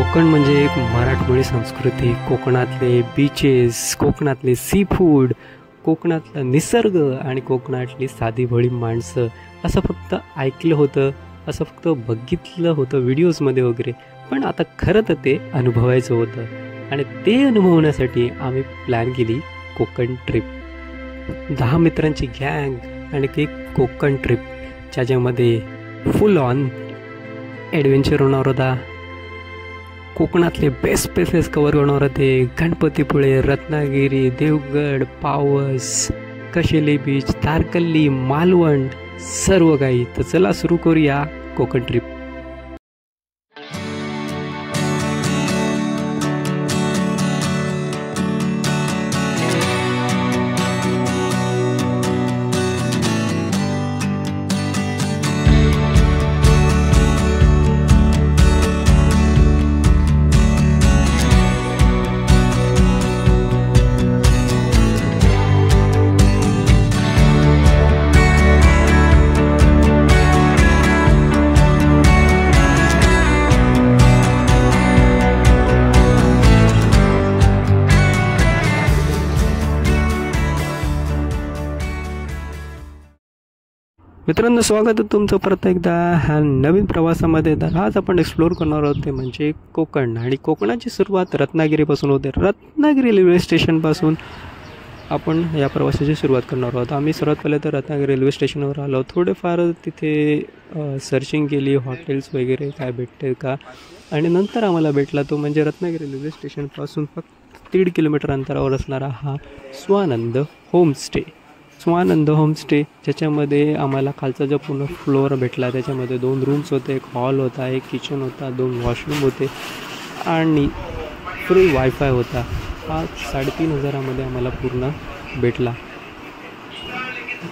कोकण म्हणजे एक मराठमोळी संस्कृती, कोकणातले बीचेस, कोकणातले सी फूड, कोकणातला निसर्ग आणि कोकणातली साधी भोळी माणसं असं फक्त ऐकलं होतं, असं फक्त बघितलं होतं व्हिडिओजमध्ये वगैरे. पण आता खरं तर ते अनुभवायचं होतं आणि ते अनुभवण्यासाठी आम्ही प्लॅन केली कोकण ट्रिप. 10 मित्रांची गँग आणि एक कोकण ट्रिप ज्याच्यामध्ये फुल ऑन ॲडव्हेंचर होणार होता. कोकणातले बेस्ट प्लेसेस कवर करणार होते. गणपतीपुळे, रत्नागिरी, देवगड, पावस, कशेली बीच, तारकल्ली, मालवण, सर्व काही. तर चला सुरू करूया कोकण ट्रिप. मित्रांनो, स्वागत आहे तुमचं परत एकदा ह्या नवीन प्रवासामध्ये. तर आज आपण एक्सप्लोअर करणार आहोत ते म्हणजे कोकण. आणि कोकणाची सुरुवात रत्नागिरीपासून होते. रत्नागिरी रेल्वे स्टेशनपासून आपण या प्रवासाची सुरुवात करणार आहोत. आम्ही सर्वात पहिले तर रत्नागिरी रेल्वे स्टेशनवर आलो. थोडेफार तिथे सर्चिंग केली हॉटेल्स वगैरे काय भेटते का, आणि नंतर आम्हाला भेटला तो म्हणजे रत्नागिरी रेल्वे स्टेशनपासून फक्त 1.5 किलोमीटर अंतरावर असणारा हा स्वानंद होमस्टे. स्वानंद होमस्टे ज्याच्यामध्ये आम्हाला खालचा जो पूर्ण फ्लोअर भेटला, त्याच्यामध्ये 2 रूम्स होते, एक हॉल होता, एक किचन होता, 2 वॉशरूम होते आणि फ्री वायफाय होता. हा 3,500मध्ये आम्हाला पूर्ण भेटला.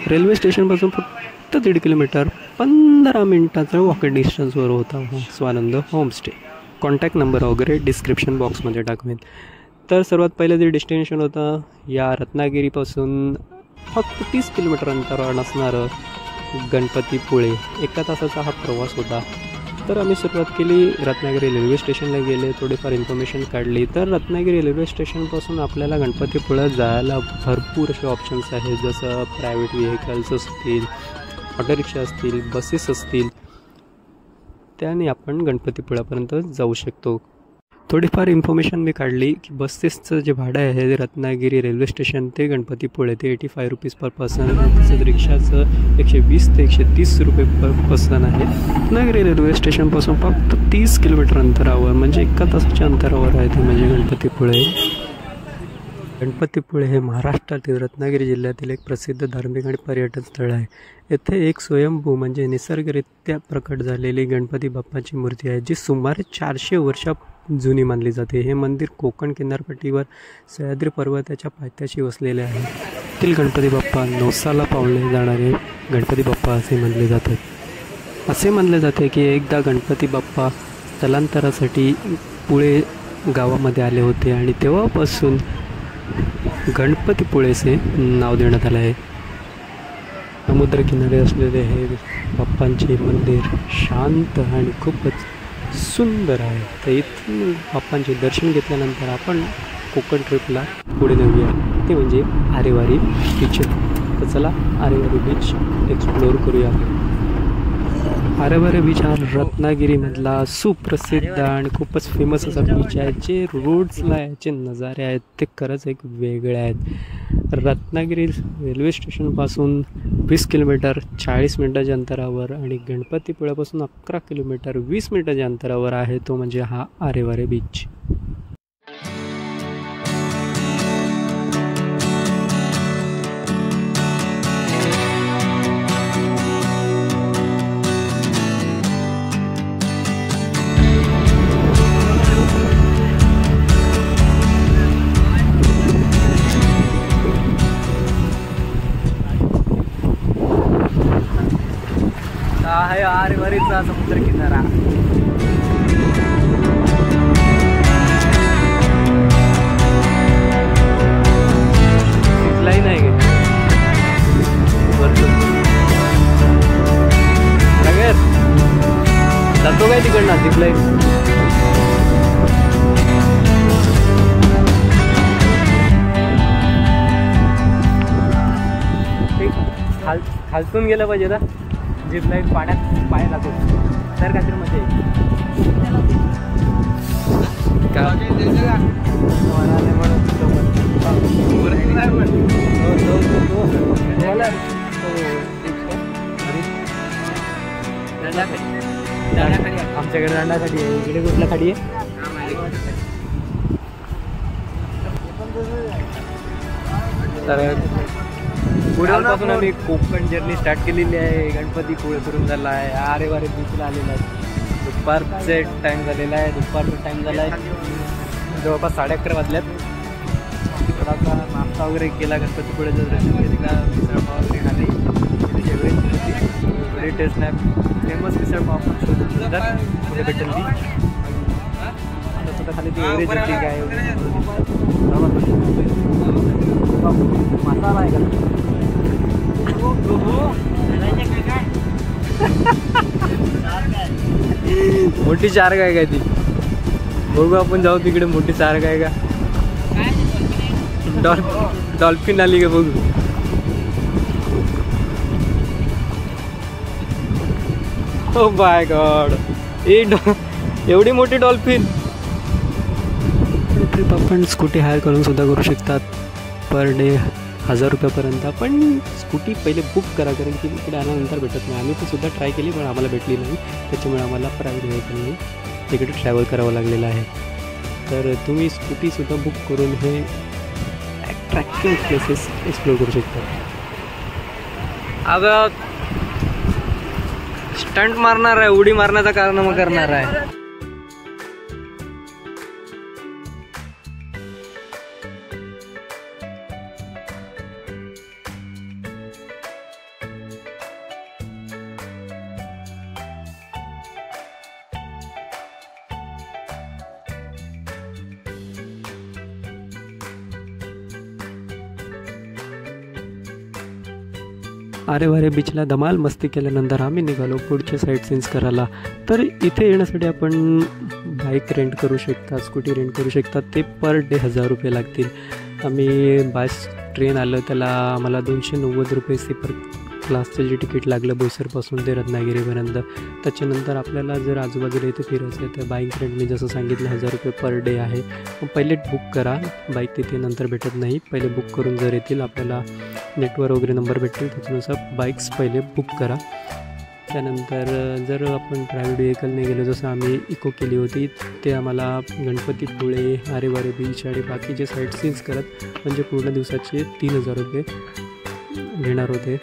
रेल्वे स्टेशनपासून फक्त 1.5 किलोमीटर 15 मिनिटाचा वॉकेट डिस्टन्सवर होता स्वानंद होमस्टे. कॉन्टॅक्ट नंबर वगैरे डिस्क्रिप्शन बॉक्समध्ये टाकवेन. तर सर्वात पहिलं जे डेस्टिनेशन होतं या रत्नागिरीपासून फक्त 30 किलोमीटर अंतरावर असणारं गणपतीपुळे. 1 तासाचा हा प्रवास होता. तर आम्ही सुरुवात केली, रत्नागिरी रेल्वे स्टेशनला गेले, थोडीफार इन्फॉर्मेशन काढली. तर रत्नागिरी रेल्वे स्टेशनपासून आपल्याला गणपतीपुळ्यात जायला भरपूर असे ऑप्शन्स आहेत, जसं प्रायव्हेट व्हेकल्स असतील, ऑटो रिक्षा असतील, बसेस असतील. त्याने आपण गणपतीपुळ्यापर्यंत जाऊ शकतो. थोडीफार इन्फॉर्मेशन मी काढली की बसेसचं जे भाडं आहे रत्नागिरी रेल्वे स्टेशन ते गणपतीपुळे ते 85 रुपीज पर पर्सन. तसंच रिक्षाचं 120 ते 130 रुपये पर पर्सन आहे. रत्नागिरी रेल्वे स्टेशनपासून फक्त 30 किलोमीटर अंतरावर म्हणजे 1 तासाच्या अंतरावर आहे ते म्हणजे गणपतीपुळे. गणपतीपुळे हे महाराष्ट्रातील रत्नागिरी जिल्ह्यातील एक प्रसिद्ध धार्मिक आणि पर्यटन स्थळ आहे. येथे एक स्वयंभू म्हणजे निसर्गरित्या प्रकट झालेली गणपती बाप्पाची मूर्ती आहे, जी सुमारे 400 वर्षा जुनी मानली जाते. हे मंदिर कोकण किनारपट्टीवर सह्याद्री पर्वताच्या पायथ्याशी वसलेले आहे. येथील गणपती बाप्पा नवसाला पावले जाणारे गणपती बाप्पा असे मानले जातात. असे मानले जाते की एकदा गणपती बाप्पा स्थलांतरासाठी पुळे गावामध्ये आले होते आणि तेव्हापासून गणपतीपुळेचे नाव देण्यात आले आहे. समुद्रकिनारे असलेले हे बाप्पांचे मंदिर शांत आणि खूपच सुंदर आहे. तर इथून बाप्पांचे दर्शन घेतल्यानंतर आपण कोकण ट्रिपला पुढे नेऊया, ते म्हणजे आरेवारी बीच. तर चला आरेवारी बीच एक्सप्लोअर करूया. आरेवारी बीच हा रत्नागिरीमधला सुप्रसिद्ध आणि खूपच फेमस असा बीच आहे. जे रोड्सला याचे नजारे आहेत ते खरंच एक वेगळे आहेत. रत्नागिरी रेल्वे स्टेशनपासून 20 किलोमीटर 40 मिनटाच्या अंतरावर आणि गणपतीपुळ्यापासून 11 किलोमीटर 20 मिनटाच्या अंतरावर आहे तो म्हणजे हा आरेवारी बीच. आहे आरेवारीचा समुद्र किनारा. लाईन आहे जातो काय तिकडनं झिप लाईन. खालतून गेलं पाहिजे ना, झिप लाईन पाण्यात पाय लागतो तर काहीतरी मजा येईल. आमच्याकडे दांडाखाडी आहे, इकडे कुठला खाडी आहे? तर पुण्यापासून आम्ही कोकण जर्नी स्टार्ट केलेली आहे. गणपतीपुळे करून झाला आहे, आरे वारे बीचला आलेला आहे. दुपारचे टाईम झालेला आहे, दुपारचा टाईम झाला आहे, जवळपास 11:30 वाजल्यात. थोडासा नाश्ता वगैरे केला, गणपतीपुळेचं दर्शन घेतला, मिसळपाव वगैरे खाली. व्हेरी टेस्ट नाही, फेमस मिसळपाव पण शोधून पुढे भेटेल ती. खाली ती एव्हरेज होती काय मसाला आहे का? मोठी शार्क आहे काय ती? बघू आपण जाऊ तिकडे. मोठी शार्क आहे का? डॉल्फिन आली का बघू. ओ माय गॉड, एवढी मोठी डॉल्फिन. ट्रिप आपण स्कूटी हायर करून सुद्धा करू शकतात. पर डे 1000 रुपयापर्यंत. पण स्कूटी पहिले बुक करा, कारण की इकडे आल्यानंतर भेटत नाही. आम्ही पण सुद्धा ट्राय केली पण आम्हाला भेटली नाही. त्याच्यामुळे आम्हाला प्रायव्हेट व्हेकलने तिकडे ट्रॅव्हल करावं लागलेलं आहे. तर तुम्ही स्कूटीसुद्धा बुक करून हे अट्रॅक्टिव्ह प्लेसेस एक्सप्लोर करू शकता. आता स्टंट मारणार आहे, उडी मारण्याचा कारनामा करणार आहे. आरे वारे बीचला धमाल मस्ती केल्यानंतर आम्ही निघालो पुढचे साईट सीन्स करायला. तर इथे येण्यासाठी आपण बाईक रेंट करू शकता, स्कूटी रेंट करू शकता. ते पर डे 1000 रुपये लागतील. आम्ही बस ट्रेन आलं, त्याला आम्हाला 290 रुपये स्लीपर क्लासचं जे तिकीट लागलं बोईसरपासून ते रत्नागिरीपर्यंत. त्याच्यानंतर आपल्याला जर आजूबाजूला इथे फिरायचं आहे तर बाईक रेंट मी जसं सांगितलं 1000 रुपये पर डे आहे. मग पहिले बुक करा, बाईक तिथे नंतर भेटत नाही. पहिले बुक करून जर येतील आपल्याला नेटवर वगैरे नंबर भेटतील, त्याच्यानुसार बाईक्स पहिले बुक करा. त्यानंतर जर आपण प्रायव्हेट व्हेकलने गेलो, जसं आम्ही इको केली होती, ते आम्हाला गणपतीपुळे, आरे वारे बीच आणि बाकीचे साईट सीन्स करत म्हणजे पूर्ण दिवसाचे 3000 रुपये घेणार होते.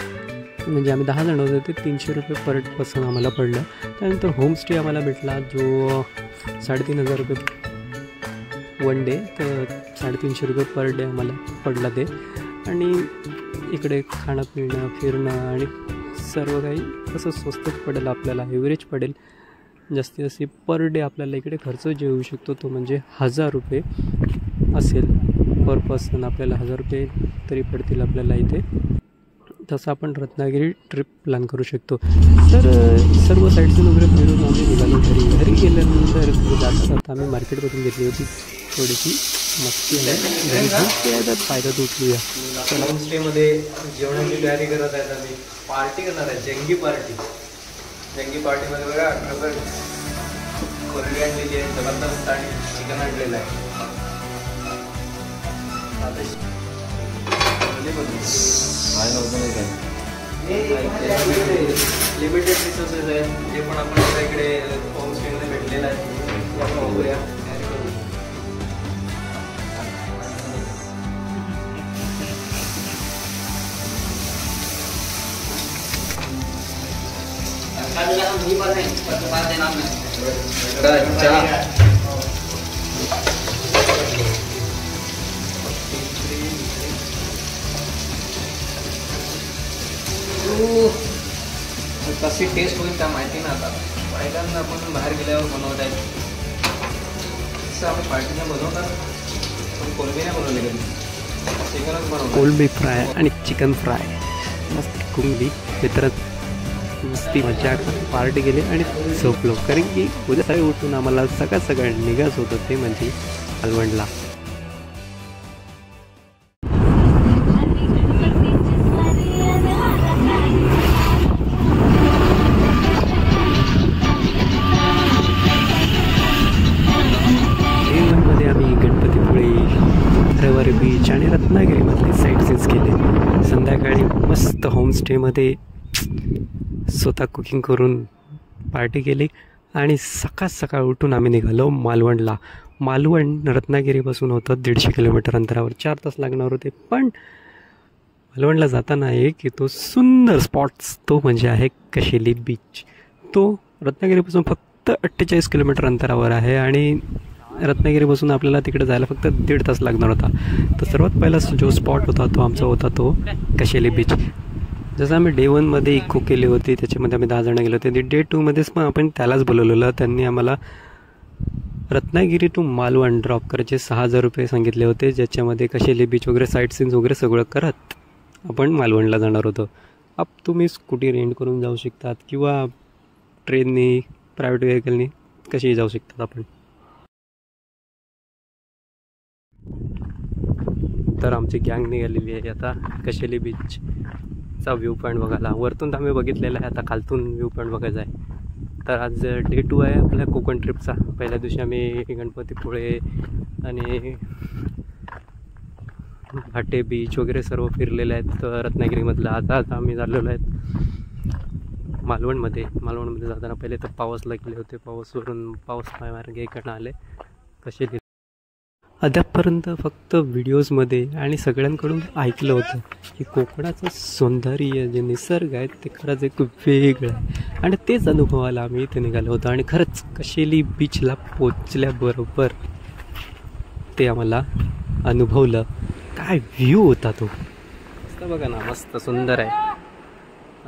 म्हणजे आम्ही 10 जण होते, ते 300 रुपये पर पर्सन आम्हाला पडलं. त्यानंतर होमस्टे आम्हाला भेटला जो 3500 रुपये वन डे, तर 350 रुपये पर डे आम्हाला पडला ते. आणि इकडे खाणं पिणं फिरणं आणि सर्व काही असं स्वस्तच पडेल आपल्याला, ॲव्हरेज पडेल. जास्तीत जास्त पर डे आपल्याला इकडे खर्च जे होऊ शकतो तो म्हणजे 1000 रुपये असेल पर पर्सन. आपल्याला 1000 रुपये तरी पडतील आपल्याला इथे. तसं आपण रत्नागिरी ट्रिप प्लॅन करू शकतो. तर सर्व साईडसून वगैरे फिरून आम्ही निघालो घरी गेल्यानंतर जाता जाता आम्ही मार्केटमधून घेतली होती थोडीशी मस्ती आहे, घरी फायदा तुटलूया. तर होमस्टेमध्ये जेवणाची तयारी करत आहेत. आम्ही पार्टी करणार आहे, जंगी पार्टीमध्ये बघा कोरडी आणलेली आहे जबरदस्त आणि चिकन आणलेलं आहे. लिमिटेड रिसोर्सेस आहेत, ते पण आपण आता इकडे होमस्टेमध्ये भेटलेलं आहे. आपण बघूया तयारी करू. कशी टेस्ट होईल त्या माहिती ना. आता पहिल्यांदा आपण बाहेर गेल्यावर बनवत आहे तसं आपण पार्टीने बनवतात, पण कोलबी नाही बनवले कधी, चिकनच बनवलं. कोलबी फ्राय आणि चिकन फ्राय मस्त कोलबी मित्रात मस्ती मजा पार्टी गेली आणि झोपलो. कारण की उद्या सकाळी उठून आम्हाला सकाळ निघायचं होतं, ते म्हणजे मालवणला. होमस्टेमध्ये स्वतः कुकिंग करून पार्टी केली आणि सकाळ उठून आम्ही निघालो मालवणला. मालवण रत्नागिरीपासून होतं 150 किलोमीटर अंतरावर. 4 तास लागणार होते. पण मालवणला जाताना एक तो सुंदर स्पॉट्स तो म्हणजे आहे कशेली बीच. तो रत्नागिरीपासून फक्त 48 किलोमीटर अंतरावर आहे आणि रत्नागिरीपासून आपल्याला तिकडे जायला फक्त 1.5 तास लागणार होता. तर सर्वात पहिला जो स्पॉट होता तो आमचा होता तो कशेली बीच. जसं आम्ही डे 1मध्ये इको केली होती, त्याच्यामध्ये आम्ही 10 जण गेलो होते. डे 2मध्येच पण आपण त्यालाच बोलवलेलं. त्यांनी आम्हाला रत्नागिरी टू मालवण ड्रॉप करायचे 6,000 रुपये सांगितले होते, ज्याच्यामध्ये कशेली बीच वगैरे साईट सीन्स वगैरे सगळं करत आपण मालवणला जाणार होतो. तुम्ही स्कूटी रेंट करून जाऊ शकतात किंवा ट्रेननी प्रायव्हेट व्हेकलनी कशीही जाऊ शकतात आपण. तर आमची गँग निघालेली आहे आता कशेली बीचचा व्ह्यू पॉईंट बघायला. वरतून तर आम्ही बघितलेला आहे, आता खालतून व्ह्यू पॉईंट बघायचा आहे. तर आज डे 2 आहे आपल्या कोकण ट्रिपचा. पहिल्या दिवशी आम्ही गणपतीपुळे आणि भाटे बीच वगैरे सर्व फिरलेले आहेत रत्नागिरीमधलं. आता आम्ही झालेलो आहेत मालवणमध्ये जाताना पहिले तर पावसला गेले होते. पाऊस मार्गे इकडनं आले. कशेली अद्यापपर्यंत फक्त व्हिडिओजमध्ये आणि सगळ्यांकडून ऐकलं होतं की कोकणाचं सौंदर्य जे निसर्ग आहे ते खरंच एक वेगळं आहे आणि तेच अनुभवायला आम्ही इथे निघालो होतो. आणि खरंच कशेली बीचला पोचल्याबरोबर ते आम्हाला अनुभवलं. काय व्ह्यू होता तो. मस्त बघा ना, मस्त सुंदर आहे.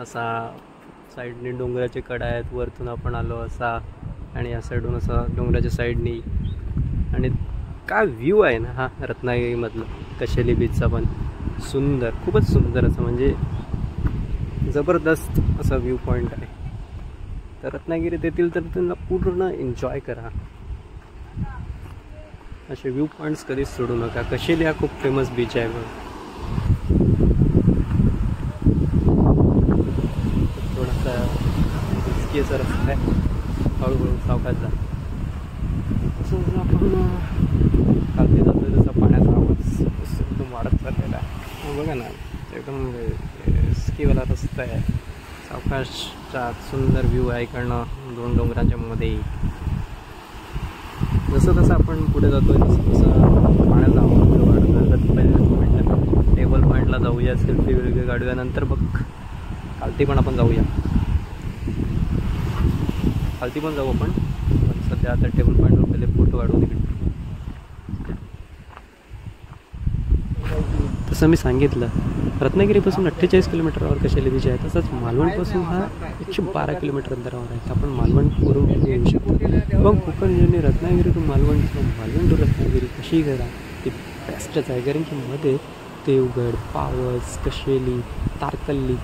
असा साईडने डोंगराचे कडा आहेत, वरतून आपण आलो असा आणि या साईडून असा डोंगराच्या साईडनी. आणि काय व्ह्यू आहे ना हा रत्नागिरीमधलं कशेली बीचचा. पण सुंदर, खूपच सुंदर असं म्हणजे जबरदस्त असा व्ह्यू पॉईंट आहे. तर रत्नागिरीत येतील तर त्यांना पूर्ण एन्जॉय करा. असे व्ह्यू पॉईंट्स कधीच सोडू नका. कशेली हा खूप फेमस बीच आहे. थोडासा रिस्कीचा रस्ता आहे, हळूहळू सावकाश जा. तसं आपण खाली जातो तसं पाण्याचा आवाज एकदम वाढत चाललेला आहे. बघा ना, एकदम रिस्कीवाला रस्ता आहे. सावकाशचा सुंदर व्ह्यू आहे इकडनं 2 डोंगरांच्या मध्ये. जसं आपण पुढे जातो तसं पाण्याचा आवाज वाढत. पहिले टेबल पॉईंटला जाऊया, सेल्फी वगैरे काढूया. नंतर बघ खालती पण आपण जाऊया, खालती पण जाऊ आपण. पण सध्या आता टेबल पॉईंटवर पहिले फोटो काढू तिकडे. तसं मी सांगितलं रत्नागिरीपासून 48 किलोमीटरवर कशेली बीच आहे, तसंच मालवणपासून हा 112 किलोमीटर अंतरावर आहे. आपण मालवण करून येऊ शकतो. मग कोकण जर्नी रत्नागिरी टू मालवण किंवा मालवण टू रत्नागिरी कशी करा ती बेस्टच आहे. कारण की मध्ये देवगड, पावस, कशेली, तारकल्ली,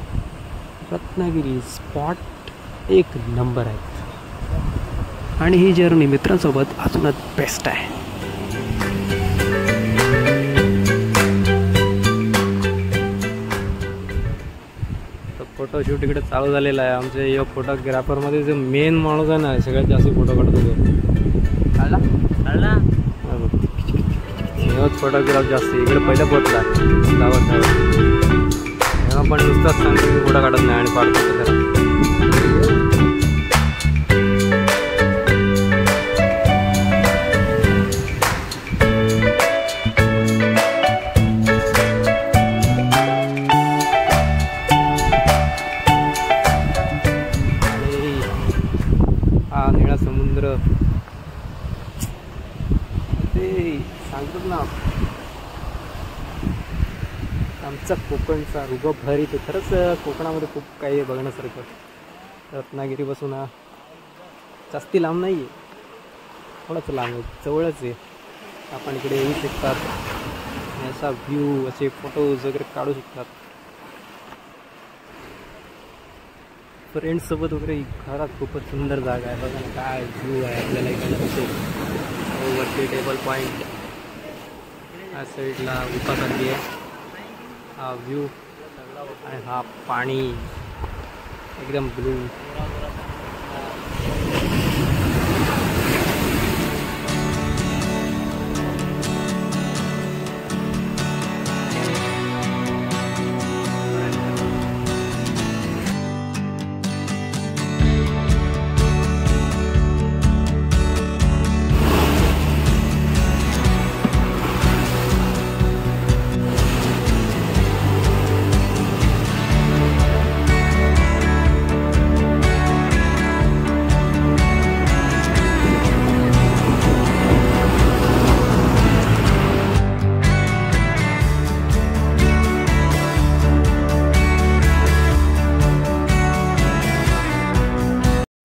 रत्नागिरी स्पॉट एक नंबर आहेत. आणि ही जर्नी मित्रांसोबत अजूनच बेस्ट आहे. फोटोशूट इकडे चालू झालेला आहे. आमचे या फोटोग्राफरमध्ये जो मेन माणूस आहे ना, सगळ्यात जास्त फोटो काढतो तोच फोटोग्राफ जास्त इकडे पहिला पोचला गावात. तेव्हा पण नुसताच सांगतो मी फोटो काढत नाही आणि काढतो जरा. समुद्र ते सांगतात ना आमचा कोकणचा रुबाब भारी. ते खरंच कोकणामध्ये खूप काही आहे बघण्यासारखं. रत्नागिरीपासून हा जास्ती लांब नाही आहे, थोडंच लांब आहे, जवळच आहे. आपण इकडे येऊ शकतात, असा व्ह्यू, असे फोटोज वगैरे काढू शकतात. फ्रेंड्ससोबत वगैरे खरंच खूपच सुंदर जागा आहे. बघा काय व्ह्यू आहे आपल्याला इकडे. वरती टेबल पॉईंट, या साईडला उपासारखी आहे. हा व्ह्यू आणि हा पाणी एकदम ब्लू.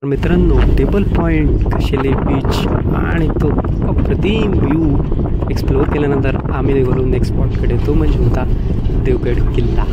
मित्रांनो, टेबल पॉईंट, कशेले बीच आणि तो अप्रतिम व्ह्यू एक्सप्लोअर केल्यानंतर आम्ही निघालो नेक्स्ट स्पॉटकडे. तो म्हणजे होता देवगड किल्ला.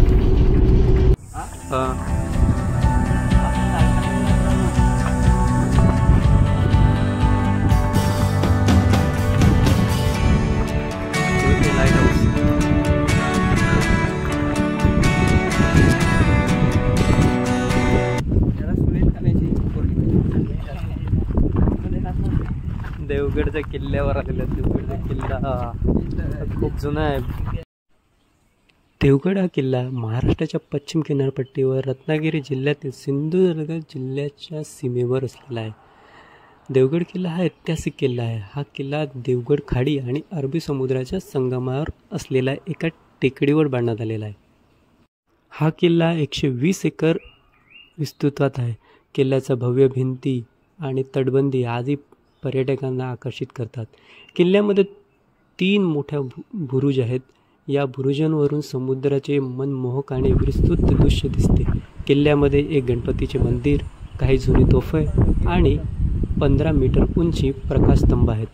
देवगडच्या किल्ल्यावर आलेला. देवगडचा किल्ला खूप जुना आहे. देवगड हा किल्ला महाराष्ट्राच्या पश्चिम किनारपट्टीवर रत्नागिरी जिल्ह्यातील सिंधुदुर्ग जिल्ह्याच्या सीमेवर असलेला आहे. देवगड किल्ला हा ऐतिहासिक किल्ला आहे. हा किल्ला देवगड खाडी आणि अरबी समुद्राच्या संगमावर असलेला एका टेकडीवर बांधण्यात आलेला आहे. हा किल्ला 120 एकर विस्तृतात आहे. किल्ल्याचा भव्य भिंती आणि तटबंदी आदी पर्यटकांना आकर्षित करतात. किल्ल्यामध्ये 3 मोठ्या बुरुज आहेत. या बुरुजांवरून समुद्राचे मनमोहक आणि विस्तृत दृश्य दिसते. किल्ल्यामध्ये एक गणपतीचे मंदिर, काही जुनी तोफे आणि 15 मीटर उंची प्रकाशस्तंभ आहेत.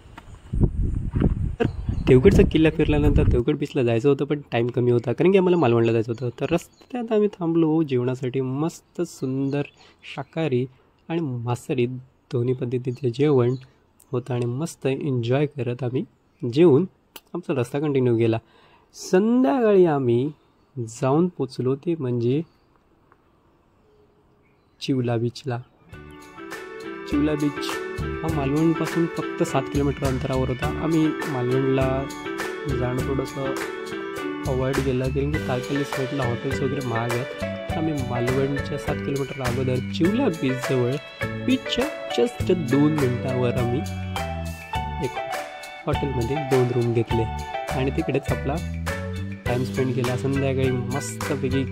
तर देवगडचा किल्ला फिरल्यानंतर देवगड बीचला जायचं होतं, पण टाईम कमी होता कारण की आम्हाला मालवणला जायचं होतं. तर रस्त्यात आम्ही थांबलो जेवणासाठी. मस्त सुंदर शाकाहारी आणि मांसाहारी दोन्ही पद्धतीचे जेवण होतं आणि मस्त एन्जॉय करत आम्ही जेवून आमचा रस्ता कंटिन्यू केला. संध्याकाळी आम्ही जाऊन पोचलो ते म्हणजे चिवला बीचला. चिवला बीच हा मालवणपासून फक्त 7 किलोमीटर अंतरावर होता. आम्ही मालवणला जाणं थोडंसं अवॉइड केलं कारण की तारकर्ली साईडला हॉटेल्स वगैरे महाग आहेत. आम्ही मालवणच्या 7 किलोमीटर अगोदर चिवला बीचजवळ बीचच्या जस्ट 2 मिनटावर आम्ही एक हॉटेलमध्ये 2 रूम घेतले आणि तिकडेच आपला टाईम स्पेंड केला. संध्याकाळी मस्तपैकी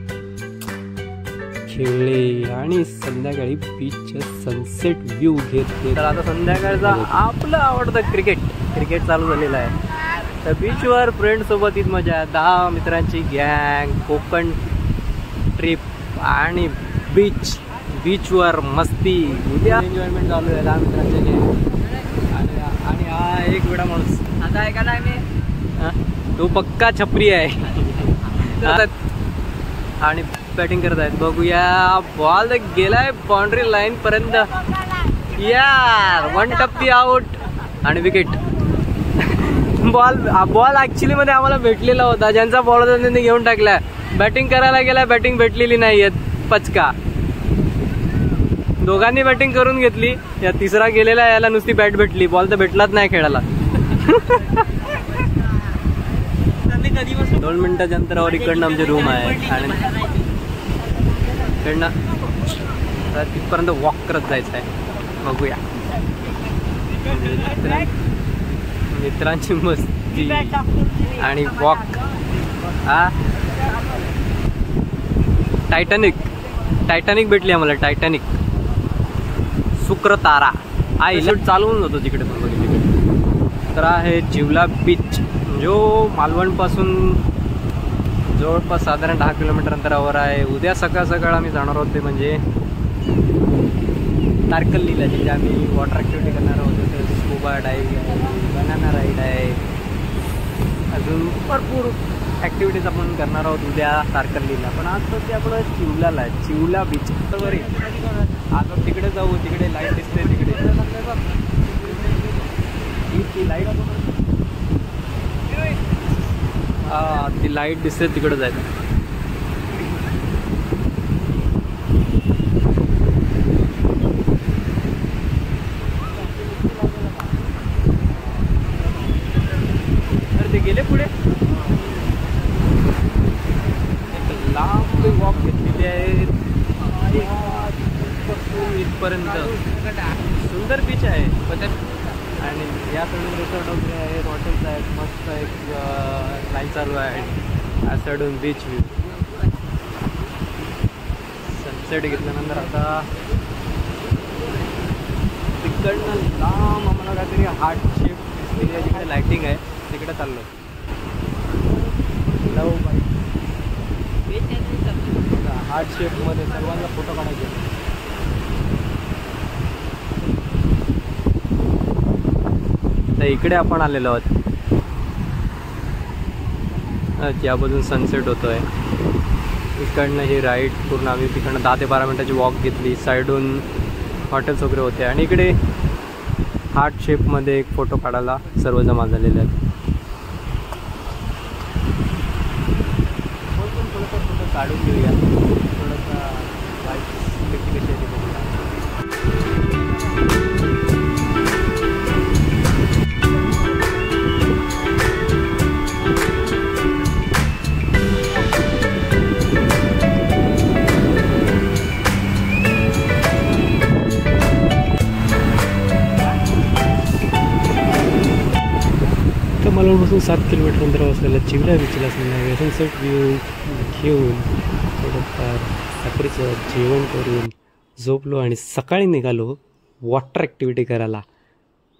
खेळले आणि संध्याकाळी बीचचा सनसेट व्ह्यू घेत. तर आता संध्याकाळचा आपलं आवडतं क्रिकेट चालू झालेला आहे. तर बीचवर फ्रेंडसोबत हीच मजा. 10 मित्रांची गँग, कोकण ट्रिप आणि बीचवर मस्ती. उद्या एन्जॉयमेंट चालू आहे 10 मित्रांच्या गँग. आणि हा एक वेळा माणूस आता आहे का नाही, तो पक्का छपरी आहे आणि बॅटिंग करत आहेत. बघूया, बॉल गेलाय बाउंड्री लाईन पर्यंत. यार 1 टप्पी आउट आणि विकेट. बॉल ऍक्च्युली मध्ये आम्हाला भेटलेला होता. ज्यांचा बॉल होता त्यांनी घेऊन टाकला. बॅटिंग करायला गेला, बॅटिंग भेटलेली नाही. पचका. दोघांनी बॅटिंग करून घेतली. या तिसरा गेलेला, याला नुसती बॅट भेटली, बॉल तर भेटलाच नाही खेळायला. 2 मिनिटाच्या अंतरावर इकडनं आमची रूम आहे आणि इकडनं तर तिथपर्यंत वॉक करत जायचं आहे. बघूया मित्रांची मस्ती आणि वॉक. हा टायटॅनिक भेटली आम्हाला. टायटॅनिक शुक्र तारा हा इलेक्ट चालवून जातो तिकडे. तर आहे चिवला बीच, जो मालवणपासून जवळपास साधारण 10 किलोमीटर अंतरावर आहे. उद्या सकाळ आम्ही जाणार आहोत ते म्हणजे तारकर्लीला, जिथे आम्ही वॉटर ॲक्टिव्हिटी करणार आहोत. तिथे स्कूबा डायव्हिंग आहे, बनाना राईड आहे, अजून भरपूर ॲक्टिव्हिटीज आपण करणार आहोत उद्या तारकर्लीला. पण आज तर ते आपलं चिवलाला आहे, चिवला बीच. तर बरे आता तिकडे जाऊ. तिकडे लाईट दिसते. तिकडे ती लाईट, ती लाईट दिसते, तिकडे जायचं. तर ते गेले पुढे. एक लांब वॉक घेतलेली आहे इथपर्यंत. सुंदर बीच आहे आणि या साईडून रिसॉर्ट वगैरे आहेत, हॉटेल्स आहेत. मस्त एक लाईन चालू आहे. या साईडून बीच व्ह्यू. सनसेट घेतल्यानंतर आता तिकडनं लांब आम्हाला काहीतरी हार्ट शेप दिसलेली आहे, जिकडे लाईटिंग आहे तिकडे चाललो. लव बाई हार्ट शेपमध्ये सर्वांना फोटो काढायचे. तर इकडे आपण आलेलो आहोत, ज्या बाजून सनसेट होतो आहे. इकडनं ही राईड पूर्ण आम्ही तिकडनं 10 ते 12 मिनटाची वॉक घेतली. साईडून हॉटेल्स वगैरे होते आणि इकडे हार्ट शेपमध्ये एक फोटो काढायला सर्व जमा झालेले आहेत. थोडंसं फोटो काढून घेऊया, थोडंसं कशी आहे ते बघूया. मालवणपासून 7 किलोमीटर अंतरावर असलेल्या चिवला बीचला संध्याकाळी सनसेट व्ह्यू घेऊन थोडंफार रात्रीचं जेवण करून झोपलो आणि सकाळी निघालो वॉटर ॲक्टिव्हिटी करायला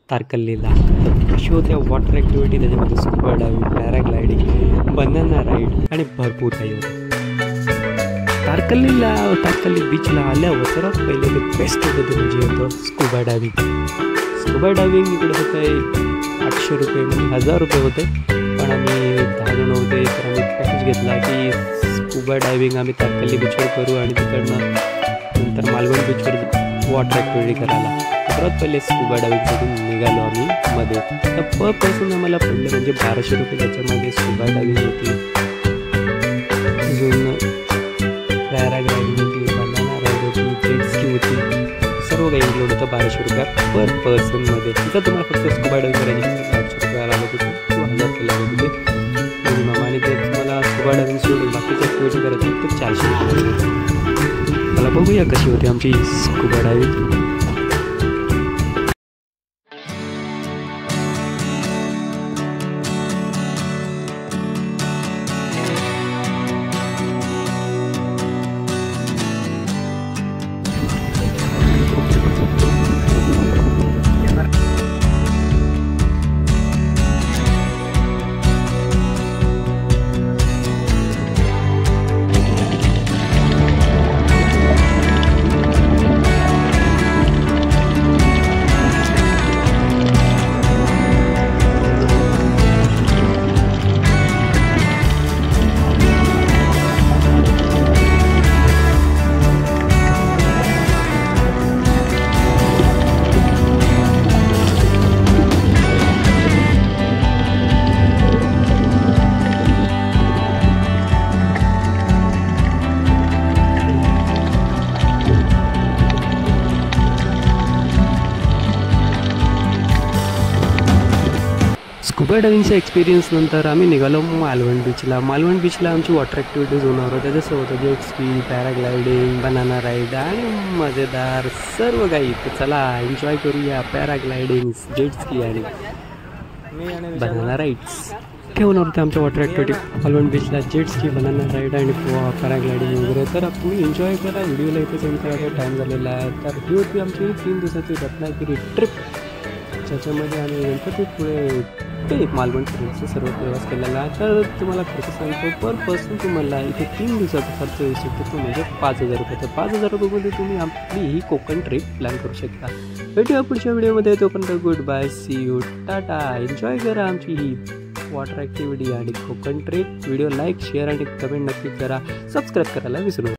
तारकल्लीला. तर कशी होती वॉटर ॲक्टिव्हिटी, त्याच्यामध्ये scuba diving, paragliding, banana ride आणि भरपूर काही होतं. तारकल्ली बीचला आल्यावर सर्वात पहिले ते बेस्ट होतं ते म्हणजे होतं स्कुबा डायव्हिंग. स्कुबा डायव्हिंग इकडे होतं आहे 800 रुपये, म्हणजे 1000 रुपये होते. पण आम्ही 10 जण होते तर आम्ही पॅकेज घेतला की स्कुबा डायव्हिंग आम्ही तारकल्ली बीचवर करू आणि तिकडनं नंतर मालवण बीचवर वॉटर ॲक्टिव्हिटी करायला. सर्वात पहिले स्कुबा डायव्हिंगसाठी निघालो आम्ही मध्ये. तर पर पर्सन आम्हाला पडलं म्हणजे 1200 रुपये. त्याच्यामध्ये स्कुबा डायव्हिंग होती, अजून पॅराग्लायडिंग होती, बनाना राईड होती, जेट स्की होती, सर्व काही इन्क्लूड होतं 1200 रुपये पर पर्सनमध्ये. तिथं तुम्हाला फक्त स्कुबा डायव्हिंग करायची 800 रुपये लागत होते किंवा 1000 रुपये लागत होते मिनिमम. आणि ते तुम्हाला स्कुबा डायव्हिंग सोडून बाकीची ॲक्टिव्हिटी करायची तर 400 रुपये. मला बघूया कशी होती आमची स्कुबा डायव्हिंग. स्कुबा डायव्हिंगच्या एक्सपिरियन्स नंतर आम्ही निघालो मालवण बीचला आमची वॉटर ॲक्टिव्हिटीज होणार होत्या. जसं होतं jet ski, paragliding, banana ride आणि मजेदार सर्व काही. तर चला एन्जॉय करूया पॅराग्लायडिंग, जेट स्की आणि बनाना राईड्स. काय होणार होत्या आमच्या वॉटर ॲक्टिव्हिटी मालवण बीचला, जेट स्की, बनाना राईड आणि पॅराग्लायडिंग वगैरे. तर तुम्ही एन्जॉय करा. व्हिडिओला इथे सेंड करायचा टाईम झालेला आहे. तर ही होती आमची 3 दिवसाची रत्नागिरी ट्रिप, ज्याच्यामध्ये आम्ही गणपतीपुळे ते मालवण ट्रेनचा सर्व प्रवास केलेला आहे. तर तुम्हाला खर्च सांगतो पर पर्सन तुम्हाला इथे 3 दिवसाचा खर्च येऊ शकतो तो म्हणजे 5000 रुपये. तर 5000 रुपयेमध्ये तुम्ही आपली ही कोकण ट्रिप प्लॅन करू शकता. भेटूया पुढच्या व्हिडिओमध्ये. तोपर्यंत good bye, see you, tata. Enjoy करा आमची ही वॉटर ॲक्टिव्हिटी आणि Konkan trip. Video like, share आणि कमेंट नक्की करा. सबस्क्राईब करायला विसरू नका.